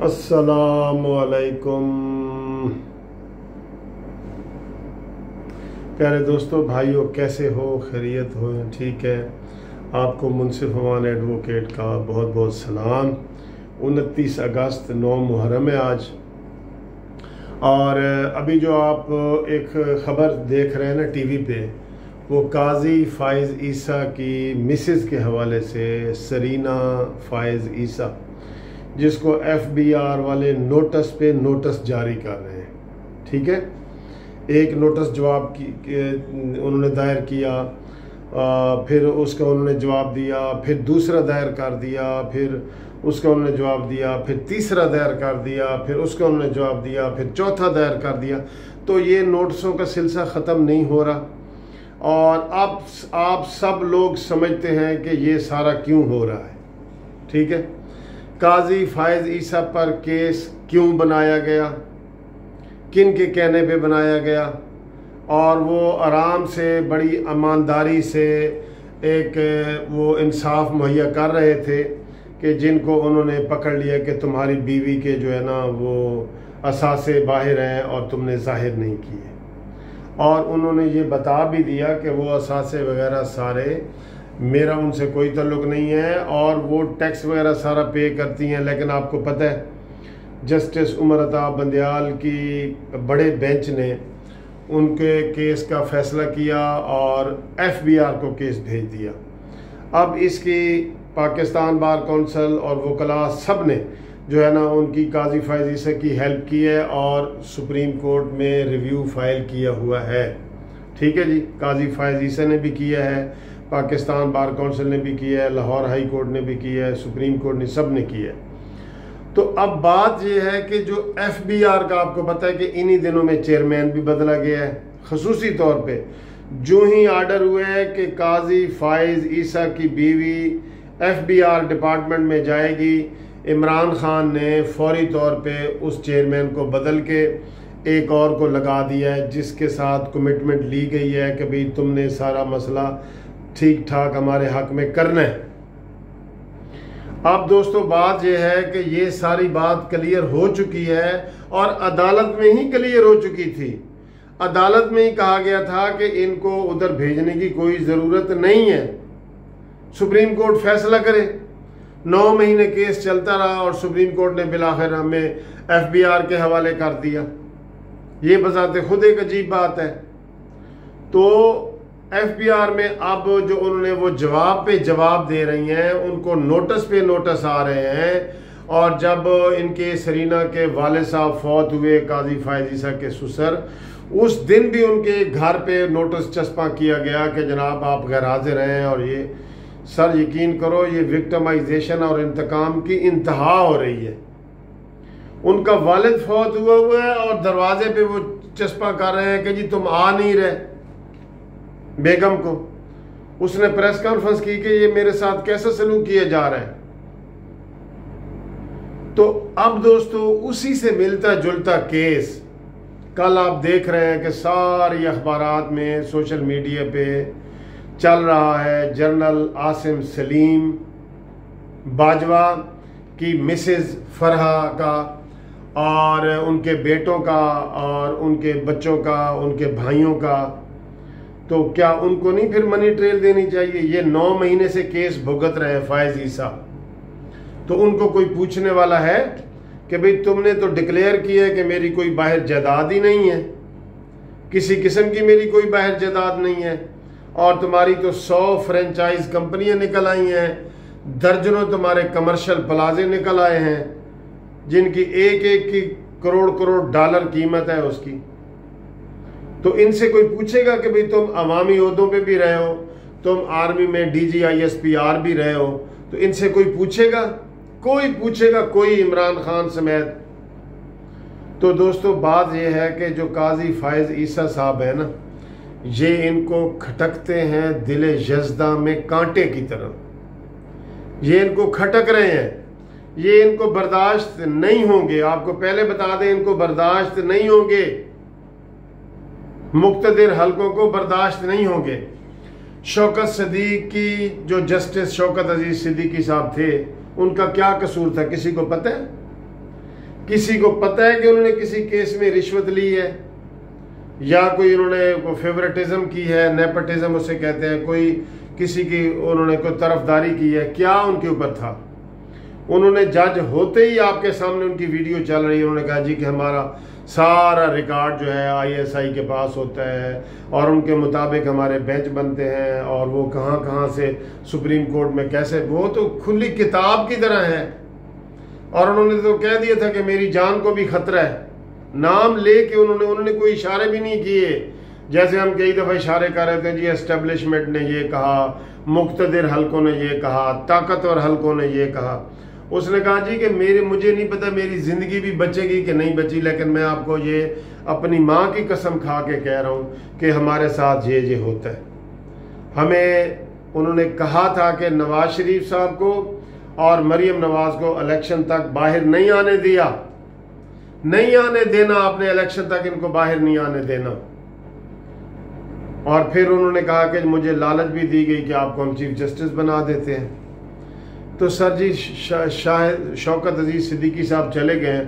अस्सलामुअलैकुम प्यारे दोस्तों, भाइयों, कैसे हो? खैरियत हो? ठीक है। आपको मुनसिफ अमान एडवोकेट का बहुत बहुत सलाम। 29 अगस्त 9 मुहर्रम है आज। और अभी जो आप एक ख़बर देख रहे हैं ना टीवी पे, वो काजी फ़ाइज़ ईसा की मिसेस के हवाले से, सरीना फ़ाइज़ ईसा, जिसको FBI वाले नोटिस पे नोटिस जारी कर रहे हैं। ठीक है, एक नोटिस जवाब उन्होंने दायर किया, फिर उसका उन्होंने जवाब दिया, फिर दूसरा दायर कर दिया, फिर उसका उन्होंने जवाब दिया, फिर तीसरा दायर कर दिया, फिर उसका उन्होंने जवाब दिया, फिर चौथा दायर कर दिया। तो ये नोटिसों का सिलसिला ख़त्म नहीं हो रहा। और अब आप सब लोग समझते हैं कि ये सारा क्यों हो रहा है। ठीक है, काजी फ़ाइज़ ईसा पर केस क्यों बनाया गया, किन के कहने पे बनाया गया, और वो आराम से बड़ी ईमानदारी से एक वो इंसाफ मुहैया कर रहे थे कि जिनको उन्होंने पकड़ लिया कि तुम्हारी बीवी के जो है ना वो असासे बाहर हैं और तुमने जाहिर नहीं किए। और उन्होंने ये बता भी दिया कि वो असासे वगैरह सारे मेरा उनसे कोई ताल्लुक़ नहीं है, और वो टैक्स वगैरह सारा पे करती हैं। लेकिन आपको पता है, जस्टिस उमर अता बंदयाल की बड़े बेंच ने उनके केस का फ़ैसला किया और FBR को केस भेज दिया। अब इसकी पाकिस्तान बार कौंसिल और वकला सब ने जो है ना उनकी काजी फ़ाइज़ ईसा की हेल्प की है और सुप्रीम कोर्ट में रिव्यू फाइल किया हुआ है। ठीक है जी, काजी फ़ाइज़ ईसा ने भी किया है, पाकिस्तान बार कौंसिल ने भी किया है, लाहौर हाई कोर्ट ने भी किया है, सुप्रीम कोर्ट ने, सब ने किया है। तो अब बात यह है कि जो FBR का आपको पता है कि इन्हीं दिनों में चेयरमैन भी बदला गया है। खसूसी तौर पे जो ही आर्डर हुए है कि काजी फ़ाइज़ ईसा की बीवी FBR डिपार्टमेंट में जाएगी, इमरान खान ने फौरी तौर पे उस चेयरमैन को बदल के एक और को लगा दिया है, जिसके साथ कमिटमेंट ली गई है कि भाई तुमने सारा मसला ठीक ठाक हमारे हक में करना है। अब दोस्तों बात यह है कि ये सारी बात क्लियर हो चुकी है और अदालत में ही क्लियर हो चुकी थी। अदालत में ही कहा गया था कि इनको उधर भेजने की कोई ज़रूरत नहीं है, सुप्रीम कोर्ट फैसला करे। 9 महीने केस चलता रहा और सुप्रीम कोर्ट ने बिलाखिर हमें FBR के हवाले कर दिया। ये बजाते खुद एक अजीब बात है। तो FBR में अब जो उन्होंने वो जवाब पे जवाब दे रही हैं, उनको नोटिस पे नोटिस आ रहे हैं। और जब इनके सरीना के वाले साहब फौत हुए, काजी फ़ाइज़ ईसा के ससुर, उस दिन भी उनके घर पे नोटिस चस्पा किया गया कि जनाब आप गैर हाजिर हैं। और ये सर यकीन करो, ये विक्टिमाइजेशन और इंतकाम की इंतहा हो रही है। उनका वालिद फौत हुआ है और दरवाजे पे वो चस्पा कर रहे हैं कि जी तुम आ नहीं रहे। बेगम को उसने प्रेस कॉन्फ्रेंस की कि ये मेरे साथ कैसा सलूक किया जा रहा है। तो अब दोस्तों उसी से मिलता जुलता केस कल आप देख रहे हैं कि सारी अखबारात में, सोशल मीडिया पे चल रहा है। जनरल आसिम सलीम बाजवा की मिसेस फरहा का और उनके बेटों का और उनके बच्चों का, उनके भाइयों का, तो क्या उनको नहीं फिर मनी ट्रेल देनी चाहिए? ये 9 महीने से केस भुगत रहे हैं फ़ाइज़ ईसा, तो उनको कोई पूछने वाला है कि भाई तुमने तो डिक्लेयर किया है कि मेरी कोई बाहर जायदाद ही नहीं है, किसी किस्म की मेरी कोई बाहर जायदाद नहीं है, और तुम्हारी तो 100 फ्रेंचाइज कंपनियां निकल आई हैं, दर्जनों तुम्हारे कमर्शियल प्लाजे निकल आए हैं जिनकी एक एक की करोड़ करोड़ डॉलर कीमत है उसकी। तो इनसे कोई पूछेगा कि भाई तुम अवामी ओहदों पे भी रहे हो, तुम आर्मी में DGISPR भी रहे हो, तो इनसे कोई पूछेगा? कोई पूछेगा? कोई, इमरान खान समेत। तो दोस्तों बात यह है कि जो काजी फ़ाइज़ ईसा साहब है ना, ये इनको खटकते हैं दिले यज़दा में कांटे की तरह। ये इनको खटक रहे हैं, ये इनको बर्दाश्त नहीं होंगे। आपको पहले बता दें, इनको बर्दाश्त नहीं होंगे, मुक्तदिर हलकों को बर्दाश्त नहीं होंगे। शौकत सिद्दीकी, जो जस्टिस शौकत अजीज सिद्दीकी साहब थे, उनका क्या कसूर था किसी को पता है? किसी को पता है कि उन्होंने किसी केस में रिश्वत ली है या कोई उन्होंने फेवरेटिज्म की है, नेपोटिज्म उसे कहते हैं, कोई किसी की उन्होंने कोई तरफदारी की है, क्या उनके ऊपर था? उन्होंने जज होते ही आपके सामने उनकी वीडियो चल रही है, उन्होंने कहा जी कि हमारा सारा रिकॉर्ड जो है ISI के पास होता है और उनके मुताबिक हमारे बेंच बनते हैं और वो कहाँ कहाँ से सुप्रीम कोर्ट में कैसे, वो तो खुली किताब की तरह है। और उन्होंने तो कह दिया था कि मेरी जान को भी खतरा है, नाम लेके उन्होंने कोई इशारे भी नहीं किए। जैसे हम कई दफ़ा इशारे कर रहे थे जी, एस्टेब्लिशमेंट ने ये कहा, मुक्तदिर हलकों ने ये कहा, ताकतवर हलकों ने ये कहा। उसने कहा जी कि मुझे नहीं पता मेरी ज़िंदगी भी बचेगी कि नहीं बची, लेकिन मैं आपको ये अपनी माँ की कसम खा के कह रहा हूँ कि हमारे साथ ये होता है। हमें उन्होंने कहा था कि नवाज शरीफ साहब को और मरीम नवाज को इलेक्शन तक बाहर नहीं आने दिया, नहीं आने देना, आपने इलेक्शन तक इनको बाहर नहीं आने देना। और फिर उन्होंने कहा कि मुझे लालच भी दी गई कि आपको हम चीफ जस्टिस बना देते हैं। तो सर जी शौकत अजीज सिद्दीकी साहब चले गए,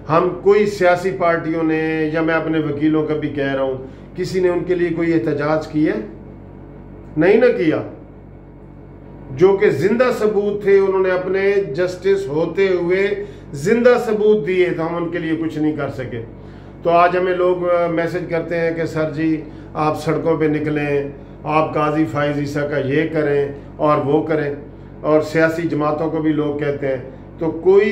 हम कोई सियासी पार्टियों ने या मैं अपने वकीलों का भी कह रहा हूँ, किसी ने उनके लिए कोई एहतजाज किया? नहीं ना किया। जो कि जिंदा सबूत थे, उन्होंने अपने जस्टिस होते हुए जिंदा सबूत दिए, तो हम उनके लिए कुछ नहीं कर सके। तो आज हमें लोग मैसेज करते हैं कि सर जी आप सड़कों पे निकलें, आप काजी फाइज ईसा का ये करें और वो करें, और सियासी जमातों को भी लोग कहते हैं। तो कोई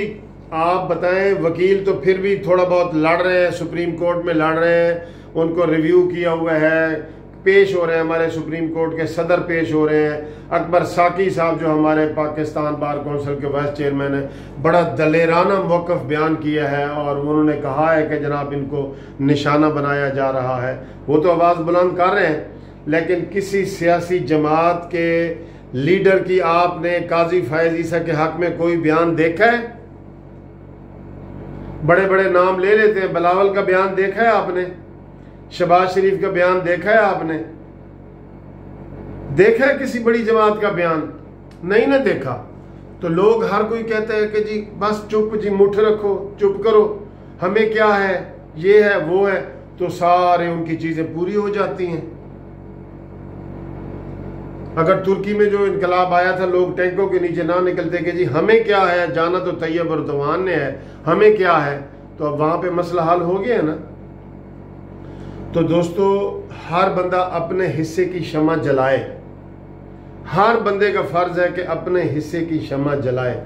आप बताएं, वकील तो फिर भी थोड़ा बहुत लड़ रहे हैं, सुप्रीम कोर्ट में लड़ रहे हैं, उनको रिव्यू किया हुआ है, पेश हो रहे हैं, हमारे सुप्रीम कोर्ट के सदर पेश हो रहे हैं। अकबर साकी साहब जो हमारे पाकिस्तान बार काउंसिल के वाइस चेयरमैन है, बड़ा दलेराना मौक़िफ़ बयान किया है और उन्होंने कहा है कि जनाब इनको निशाना बनाया जा रहा है। वो तो आवाज़ बुलंद कर रहे हैं, लेकिन किसी सियासी जमात के लीडर की आपने काजी फायज ईसा के हक में कोई बयान देखा है? बड़े बड़े नाम ले लेते हैं, बिलावल का बयान देखा है आपने? शहबाज शरीफ का बयान देखा है आपने? देखा है किसी बड़ी जमात का बयान? नहीं ना देखा। तो लोग हर कोई कहते हैं कि जी बस चुप जी, मुठ रखो, चुप करो, हमें क्या है, ये है वो है, तो सारे उनकी चीजें पूरी हो जाती हैं। अगर तुर्की में जो इनकलाब आया था, लोग टैंकों के नीचे ना निकलते कि जी हमें क्या है, जाना तो तैयब अर्दवान ने है, हमें क्या है, तो अब वहां पे मसला हल हो गया है ना। तो दोस्तों, हर बंदा अपने हिस्से की शमा जलाए, हर बंदे का फर्ज है कि अपने हिस्से की शमा जलाए।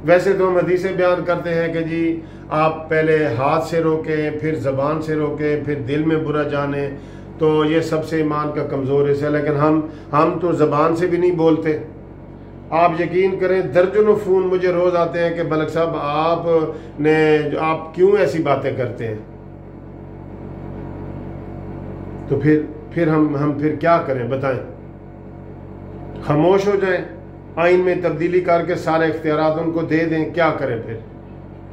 वैसे तो हम हदीसें बयान करते हैं कि जी आप पहले हाथ से रोकें, फिर ज़बान से रोकें, फिर दिल में बुरा जाने, तो ये सबसे ईमान का कमज़ोर हिस्सा है। लेकिन हम तो ज़बान से भी नहीं बोलते। आप यकीन करें, दर्जनों फ़ोन मुझे रोज़ आते हैं कि मलिक साहब आप क्यों ऐसी बातें करते हैं। तो फिर हम फिर क्या करें बताएं? खामोश हो जाएं, आइन में तब्दीली करके सारे इख्तियारात उनको दे दें? क्या करें फिर?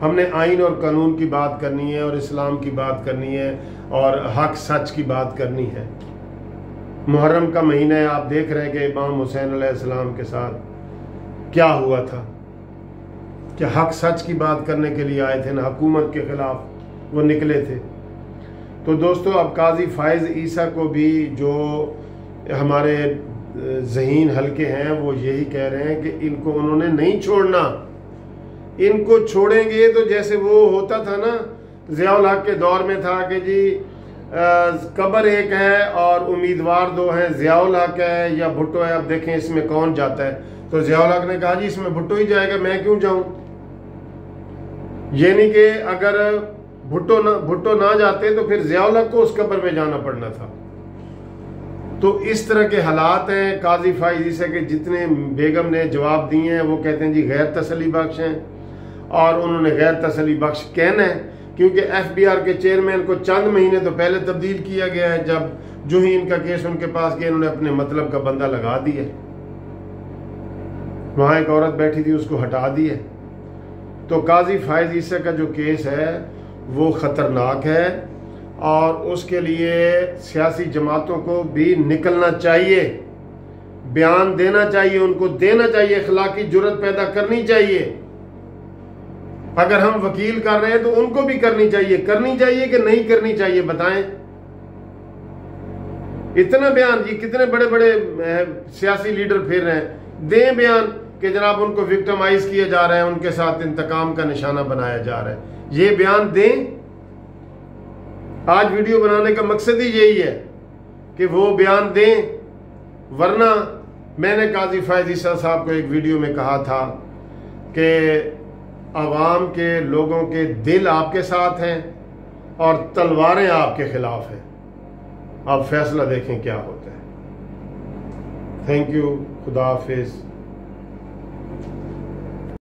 हमने आइन और कानून की बात करनी है और इस्लाम की बात करनी है और हक सच की बात करनी है। मुहर्रम का महीना है, आप देख रहे हैं कि इमाम हुसैन अलैहिस्सलाम के साथ क्या हुआ था, कि हक सच की बात करने के लिए आए थे ना, हुकूमत के खिलाफ वो निकले थे। तो दोस्तों, अब काजी फायज ईसा को भी जो हमारे ज़हीन हल्के हैं वो यही कह रहे हैं कि इनको उन्होंने नहीं छोड़ना। इनको छोड़ेंगे तो जैसे वो होता था ना, ज़ियाउल हक के दौर में था कि जी कब्र एक है और उम्मीदवार दो हैं, ज़ियाउल हक है या भुट्टो है, अब देखें इसमें कौन जाता है। तो ज़ियाउल हक ने कहा जी इसमें भुट्टो ही जाएगा, मैं क्यों जाऊं। ये नहीं कि अगर भुट्टो ना जाते तो फिर ज़ियाउल हक को उस कब्र में जाना पड़ना था। तो इस तरह के हालात हैं। काजी फायज ईसा के जितने बेगम ने जवाब दिए हैं वो कहते हैं जी गैर तसल्ली बख्श हैं, और उन्होंने गैर तसल्ली बख्श कहना है क्योंकि FBR के चेयरमैन को चंद महीने तो पहले तब्दील किया गया है। जब जो ही इनका केस उनके पास गया, इन्होंने अपने मतलब का बंदा लगा दिया। वहां एक औरत बैठी थी, उसको हटा दिया। तो काजी फायज ईसा का जो केस है वो खतरनाक है और उसके लिए सियासी जमातों को भी निकलना चाहिए, बयान देना चाहिए, उनको देना चाहिए, अखलाकी जुर्रत पैदा करनी चाहिए। अगर हम वकील कर रहे हैं तो उनको भी करनी चाहिए कि नहीं करनी चाहिए, बताएं। इतना बयान, ये कितने बड़े बड़े सियासी लीडर फिर रहे हैं, दें बयान कि जनाब उनको विक्टिमाइज किए जा रहे हैं, उनके साथ इंतकाम का निशाना बनाया जा रहा है, ये बयान दें। आज वीडियो बनाने का मकसद ही यही है कि वो बयान दें, वरना मैंने काजी फैज ईसा साहब को एक वीडियो में कहा था कि अवाम के लोगों के दिल आपके साथ हैं और तलवारें आपके खिलाफ हैं, आप फैसला देखें क्या होता है। थैंक यू, खुदा हाफिज।